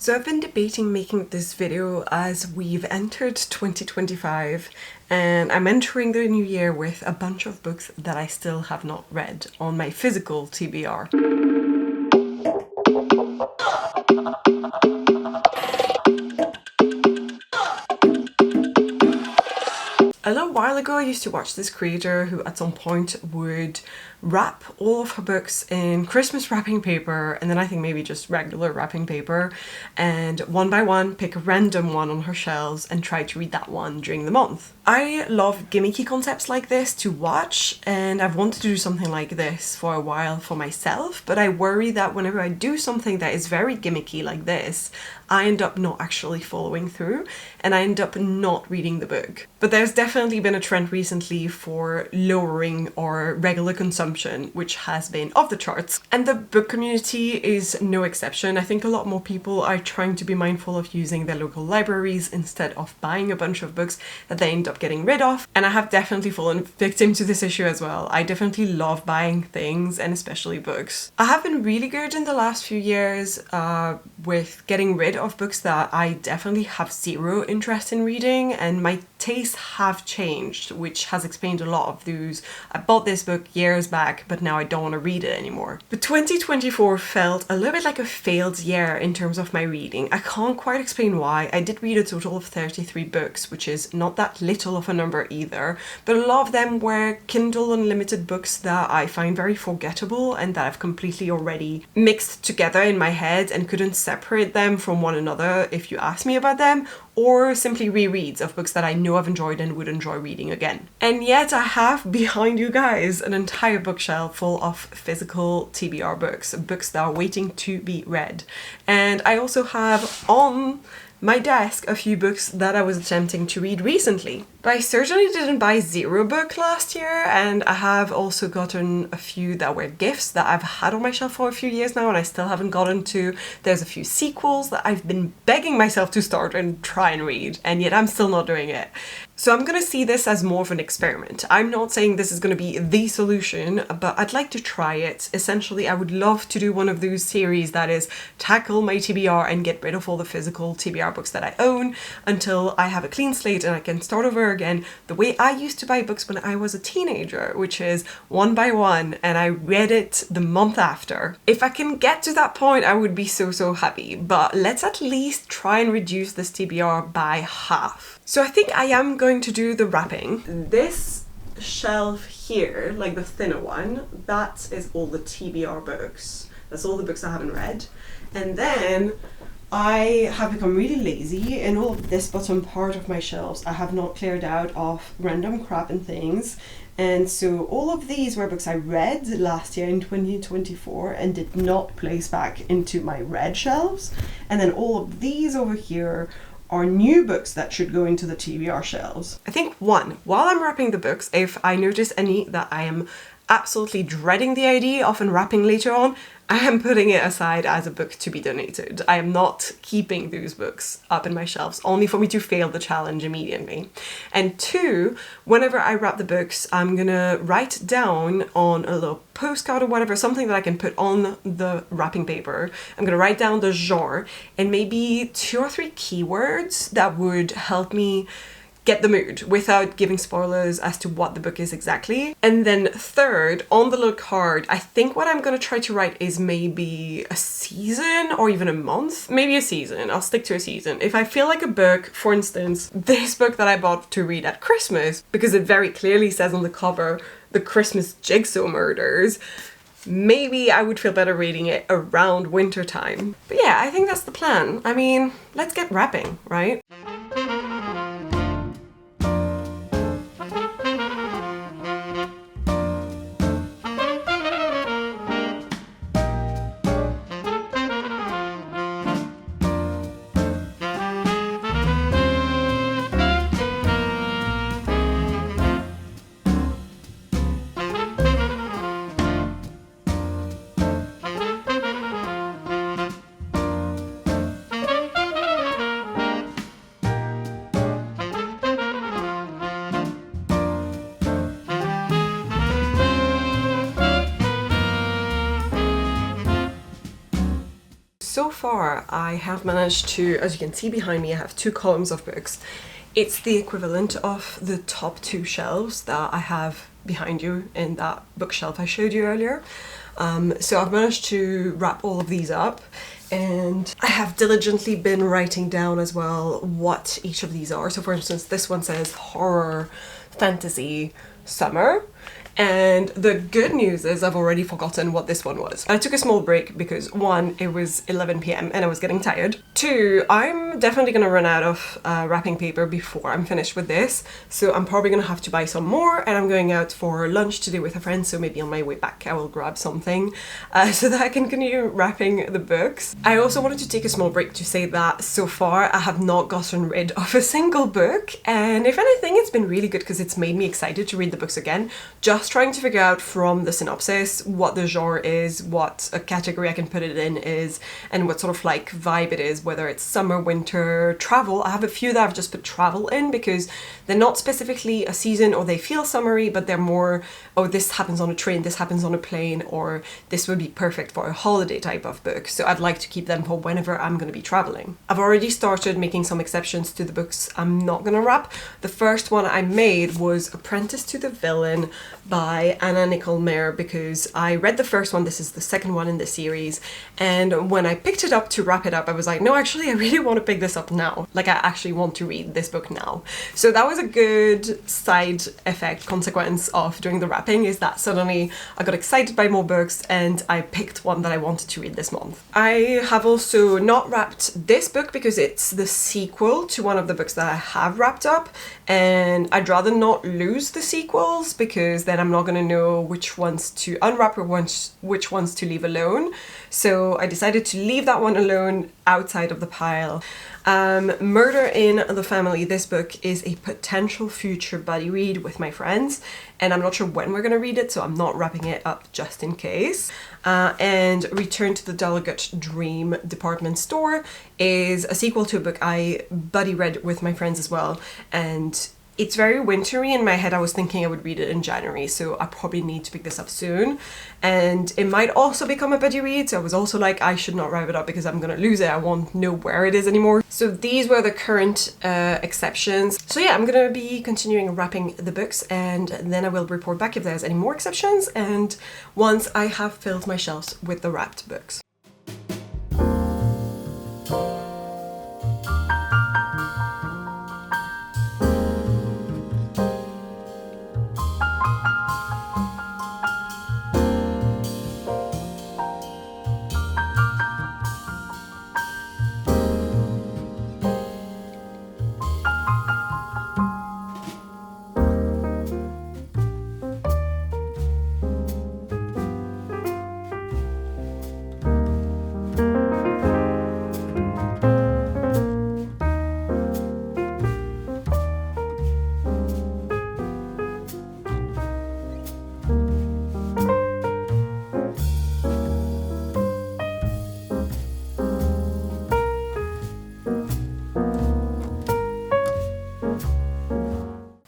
So I've been debating making this video as we've entered 2025 and I'm entering the new year with a bunch of books that I still have not read on my physical TBR. A little while ago I used to watch this creator who at some point would wrap all of her books in Christmas wrapping paper, and then I think maybe just regular wrapping paper, and one by one pick a random one on her shelves and try to read that one during the month. I love gimmicky concepts like this to watch, and I've wanted to do something like this for a while for myself, but I worry that whenever I do something that is very gimmicky like this, I end up not actually following through and I end up not reading the book. But there's definitely been a trend recently for lowering our regular consumption, which has been off the charts. And the book community is no exception. I think a lot more people are trying to be mindful of using their local libraries instead of buying a bunch of books that they end up getting rid of. And I have definitely fallen victim to this issue as well. I definitely love buying things, and especially books. I have been really good in the last few years with getting rid of books that I definitely have zero interest in reading, and my tastes have changed, which has explained a lot of those. I bought this book years back, but now I don't want to read it anymore. But 2024 felt a little bit like a failed year in terms of my reading. I can't quite explain why. I did read a total of 33 books, which is not that little of a number either, but a lot of them were Kindle Unlimited books that I find very forgettable and that I've completely already mixed together in my head and couldn't separate them from one another if you ask me about them, or simply rereads of books that I know I've enjoyed and would enjoy reading again. And yet I have behind you guys an entire bookshelf full of physical TBR books, books that are waiting to be read. And I also have on my desk a few books that I was attempting to read recently. But I certainly didn't buy zero book last year, and I have also gotten a few that were gifts that I've had on my shelf for a few years now and I still haven't gotten to. There's a few sequels that I've been begging myself to start and try and read, and yet I'm still not doing it. So I'm gonna see this as more of an experiment. I'm not saying this is gonna be the solution, but I'd like to try it. Essentially, I would love to do one of those series that is tackle my TBR and get rid of all the physical TBR books that I own until I have a clean slate and I can start over again the way I used to buy books when I was a teenager, which is one by one, and I read it the month after. If I can get to that point, I would be so happy, but let's at least try and reduce this TBR by half. So I think I am going to do the wrapping. This shelf here, like the thinner one, that is all the TBR books. That's all the books I haven't read. And then I have become really lazy, and all of this bottom part of my shelves I have not cleared out of random crap and things. And so all of these were books I read last year in 2024 and did not place back into my read shelves. And then all of these over here are new books that should go into the TBR shelves. I think one, while I'm wrapping the books, if I notice any that I am absolutely dreading the idea of unwrapping later on, I am putting it aside as a book to be donated. I am not keeping those books up in my shelves, only for me to fail the challenge immediately. And two, whenever I wrap the books, I'm gonna write down on a little postcard or whatever, something that I can put on the wrapping paper. I'm gonna write down the genre and maybe 2 or 3 keywords that would help me get the mood without giving spoilers as to what the book is exactly. And then third, on the little card, I think what I'm gonna try to write is maybe a season or even a month. Maybe a season. I'll stick to a season. If I feel like a book, for instance, this book that I bought to read at Christmas, because it very clearly says on the cover, The Christmas Jigsaw Murders, maybe I would feel better reading it around winter time. But yeah, I think that's the plan. I mean, let's get wrapping, right? far I have managed to, as you can see behind me, I have 2 columns of books. It's the equivalent of the top 2 shelves that I have behind you in that bookshelf I showed you earlier. So I've managed to wrap all of these up, and I have diligently been writing down as well what each of these are. So for instance, this one says horror, fantasy, summer. And the good news is I've already forgotten what this one was. I took a small break because 1, it was 11 p.m. and I was getting tired. 2, I'm definitely gonna run out of wrapping paper before I'm finished with this. So I'm probably gonna have to buy some more, and I'm going out for lunch today with a friend. So maybe on my way back I will grab something so that I can continue wrapping the books. I also wanted to take a small break to say that so far I have not gotten rid of a single book. And if anything, it's been really good because it's made me excited to read the books again. Just trying to figure out from the synopsis what the genre is, what a category I can put it in is, and what sort of like vibe it is, whether it's summer, winter, travel. I have a few that I've just put travel in because they're not specifically a season or they feel summery, but they're more, oh, this happens on a train, this happens on a plane, or this would be perfect for a holiday type of book. So I'd like to keep them for whenever I'm going to be traveling. I've already started making some exceptions to the books I'm not going to wrap. The first one I made was Apprentice to the Villain by Anna Nicole Mayer, because I read the first one, this is the second one in the series, and when I picked it up to wrap it up, I was like, no, actually I really want to pick this up now. Like, I actually want to read this book now. So that was a good side effect, consequence of doing the wrapping, is that suddenly I got excited by more books and I picked one that I wanted to read this month. I have also not wrapped this book because it's the sequel to one of the books that I have wrapped up, and I'd rather not lose the sequels because then I'm not going to know which ones to unwrap or which ones to leave alone. So I decided to leave that one alone outside of the pile. Murder in the Family, this book is a potential future buddy read with my friends, and I'm not sure when we're going to read it, so I'm not wrapping it up just in case. And Return to the Delegate Dream Department Store is a sequel to a book I buddy read with my friends as well, and it's very wintry. In my head I was thinking I would read it in January, so I probably need to pick this up soon. And it might also become a buddy read, so I was also like, I should not wrap it up because I'm gonna lose it. I won't know where it is anymore. So these were the current exceptions. So yeah, I'm gonna be continuing wrapping the books, and then I will report back if there's any more exceptions, and once I have filled my shelves with the wrapped books.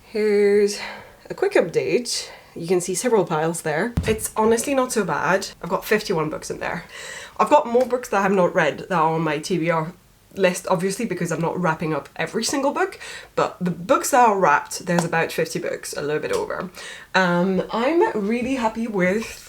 Here's a quick update. You can see several piles there. It's honestly not so bad. I've got 51 books in there. I've got more books that I have not read that are on my TBR list, obviously, because I'm not wrapping up every single book, but the books that are wrapped, there's about 50 books, a little bit over. I'm really happy with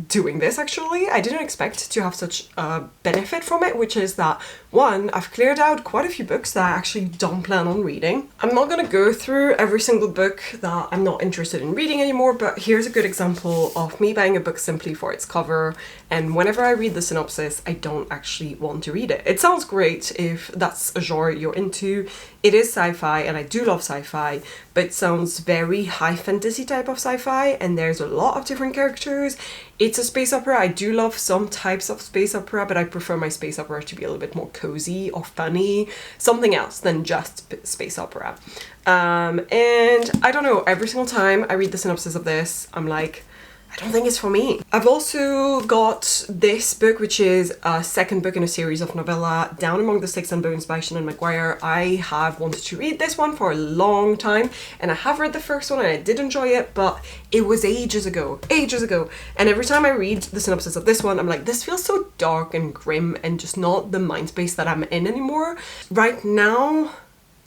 doing this, actually. I didn't expect to have such a benefit from it, which is that, one, I've cleared out quite a few books that I actually don't plan on reading. I'm not gonna go through every single book that I'm not interested in reading anymore, but here's a good example of me buying a book simply for its cover, and whenever I read the synopsis, I don't actually want to read it. It sounds great if that's a genre you're into. It is sci-fi, and I do love sci-fi, but it sounds very high fantasy type of sci-fi, and there's a lot of different characters. It's a space opera. I do love some types of space opera, but I prefer my space opera to be a little bit more cozy or funny, something else than just space opera. And I don't know, every single time I read the synopsis of this, I'm like, I don't think it's for me. I've also got this book, which is a second book in a series of novella, Down Among the Sticks and Bones by Shannon Maguire. I have wanted to read this one for a long time, and I have read the first one and I did enjoy it, but it was ages ago. And every time I read the synopsis of this one, I'm like, this feels so dark and grim and just not the mind space that I'm in anymore. Right now,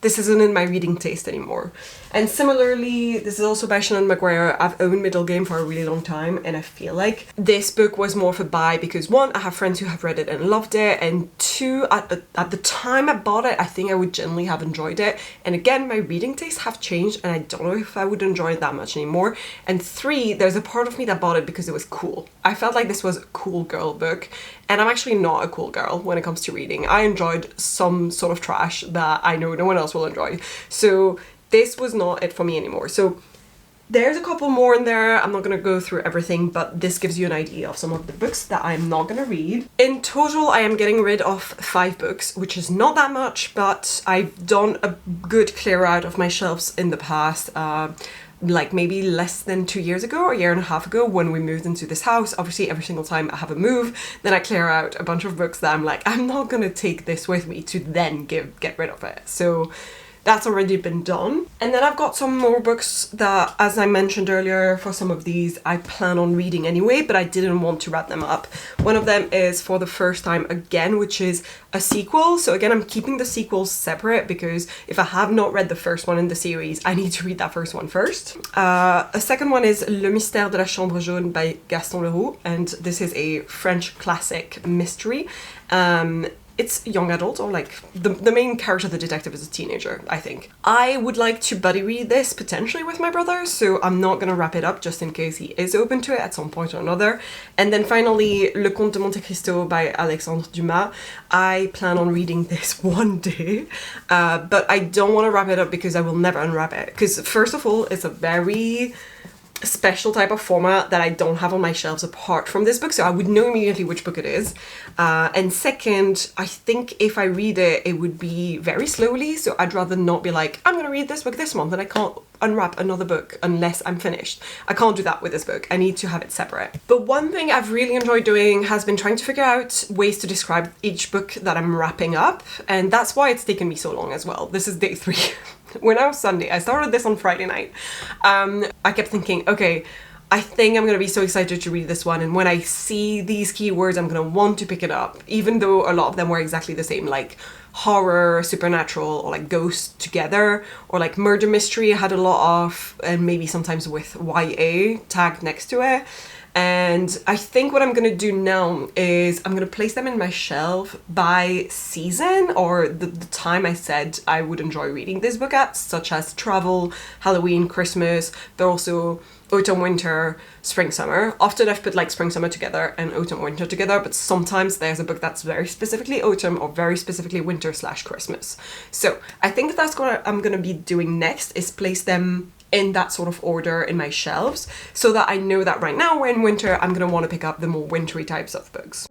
this isn't in my reading taste anymore. And similarly, this is also by Shannon Maguire. I've owned Middle Game for a really long time, and I feel like this book was more of a buy because one, I have friends who have read it and loved it, and two, at the time I bought it, I think I would generally have enjoyed it. And again, my reading tastes have changed, and I don't know if I would enjoy it that much anymore. And three, there's a part of me that bought it because it was cool. I felt like this was a cool girl book, and I'm actually not a cool girl when it comes to reading. I enjoyed some sort of trash that I know no one else will enjoy. So this was not it for me anymore. So there's a couple more in there. I'm not going to go through everything, but this gives you an idea of some of the books that I'm not going to read. In total, I am getting rid of 5 books, which is not that much, but I've done a good clear out of my shelves in the past. Like maybe less than 2 years ago or a year and a half ago when we moved into this house. Obviously every single time I have a move, then I clear out a bunch of books that I'm like, I'm not gonna take this with me to then get rid of it. So that's already been done. And then I've got some more books that, as I mentioned earlier, for some of these I plan on reading anyway, but I didn't want to wrap them up. One of them is For the First Time Again, which is a sequel. So again, I'm keeping the sequels separate because if I have not read the first one in the series, I need to read that first one first. A second one is Le Mystère de la Chambre Jaune by Gaston Leroux, and this is a French classic mystery. It's young adult, or like the main character, the detective, is a teenager, I think. I would like to buddy read this potentially with my brother, so I'm not gonna wrap it up just in case he is open to it at some point or another. And then finally, Le Comte de Monte Cristo by Alexandre Dumas. I plan on reading this one day, but I don't want to wrap it up because I will never unwrap it. Because first of all, it's a very special type of format that I don't have on my shelves apart from this book, so I would know immediately which book it is. And second, I think if I read it, it would be very slowly, so I'd rather not be like, I'm gonna read this book this month and I can't unwrap another book unless I'm finished. I can't do that with this book. I need to have it separate. But one thing I've really enjoyed doing has been trying to figure out ways to describe each book that I'm wrapping up, and that's why it's taken me so long as well. This is day 3. When I was Sunday, I started this on Friday night. I kept thinking, okay, I think I'm gonna be so excited to read this one, and when I see these keywords, I'm gonna want to pick it up, even though a lot of them were exactly the same, like horror, supernatural, or like ghosts together, or like murder mystery I had a lot of, and maybe sometimes with YA tagged next to it. And I think what I'm gonna do now is I'm gonna place them in my shelf by season, or the time I said I would enjoy reading this book at, such as travel, Halloween, Christmas, but also autumn, winter, spring, summer. Often I've put like spring, summer together and autumn, winter together, but sometimes there's a book that's very specifically autumn or very specifically winter / Christmas. So I think that's what I'm gonna be doing next, is place them in that sort of order in my shelves, so that I know that right now we're in winter, I'm gonna want to pick up the more wintry types of books.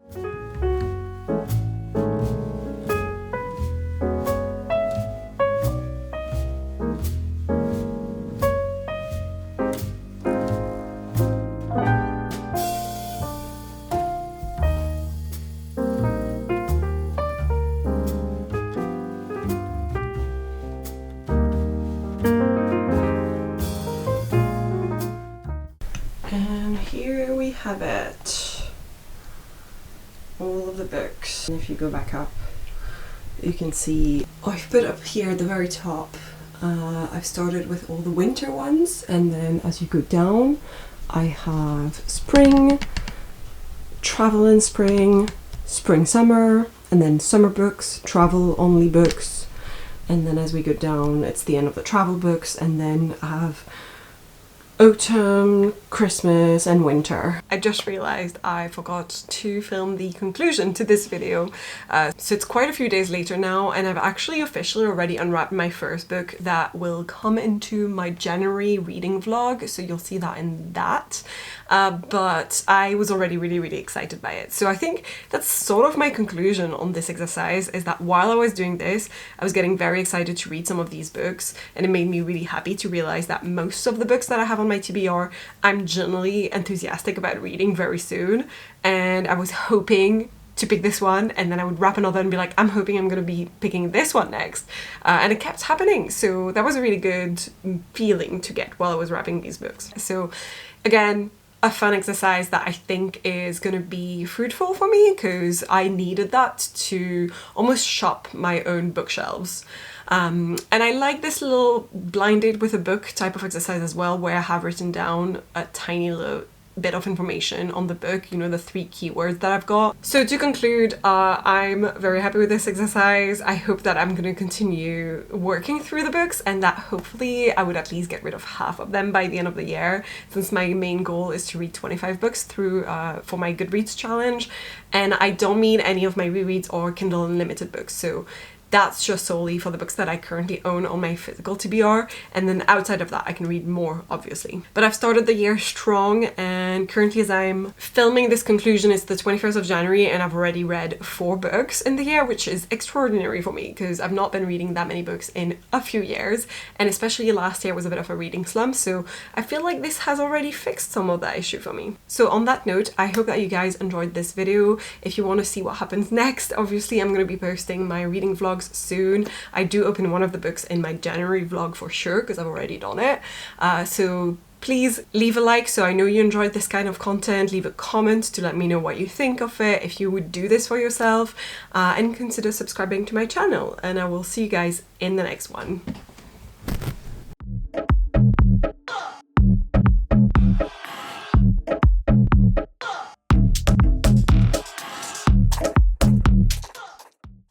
Here we have it, all of the books. And if you go back up, you can see, I've put up here at the very top, I've started with all the winter ones, and then as you go down, I have spring, travel in spring, spring, summer, and then summer books, travel only books, and then as we go down, it's the end of the travel books, and then I have autumn, Christmas, and winter. I just realized I forgot to film the conclusion to this video. So it's quite a few days later now, and I've actually officially already unwrapped my first book that will come into my January reading vlog, so you'll see that in that. But I was already really excited by it. So I think that's sort of my conclusion on this exercise, is that while I was doing this, I was getting very excited to read some of these books, and it made me really happy to realize that most of the books that I have on my TBR, I'm generally enthusiastic about reading very soon, and I was hoping to pick this one, and then I would wrap another and be like, I'm hoping I'm going to be picking this one next. And it kept happening. So that was a really good feeling to get while I was wrapping these books. So again, a fun exercise that I think is going to be fruitful for me, because I needed that to almost shop my own bookshelves. And I like this little blinded with a book type of exercise as well, where I have written down a tiny little bit of information on the book, you know, the 3 keywords that I've got. So to conclude, I'm very happy with this exercise. I hope that I'm going to continue working through the books, and that hopefully I would at least get rid of half of them by the end of the year, since my main goal is to read 25 books through for my Goodreads challenge, and I don't mean any of my rereads or Kindle Unlimited books. So that's just solely for the books that I currently own on my physical TBR, and then outside of that I can read more, obviously. But I've started the year strong, and currently as I'm filming this conclusion, it's the 21st of January, and I've already read 4 books in the year, which is extraordinary for me because I've not been reading that many books in a few years, and especially last year was a bit of a reading slump, so I feel like this has already fixed some of that issue for me. So on that note, I hope that you guys enjoyed this video. If you want to see what happens next, obviously I'm going to be posting my reading vlogs soon. I do open one of the books in my January vlog for sure, because I've already done it. So please leave a like so I know you enjoyed this kind of content. Leave a comment to let me know what you think of it, if you would do this for yourself, and consider subscribing to my channel. And I will see you guys in the next one.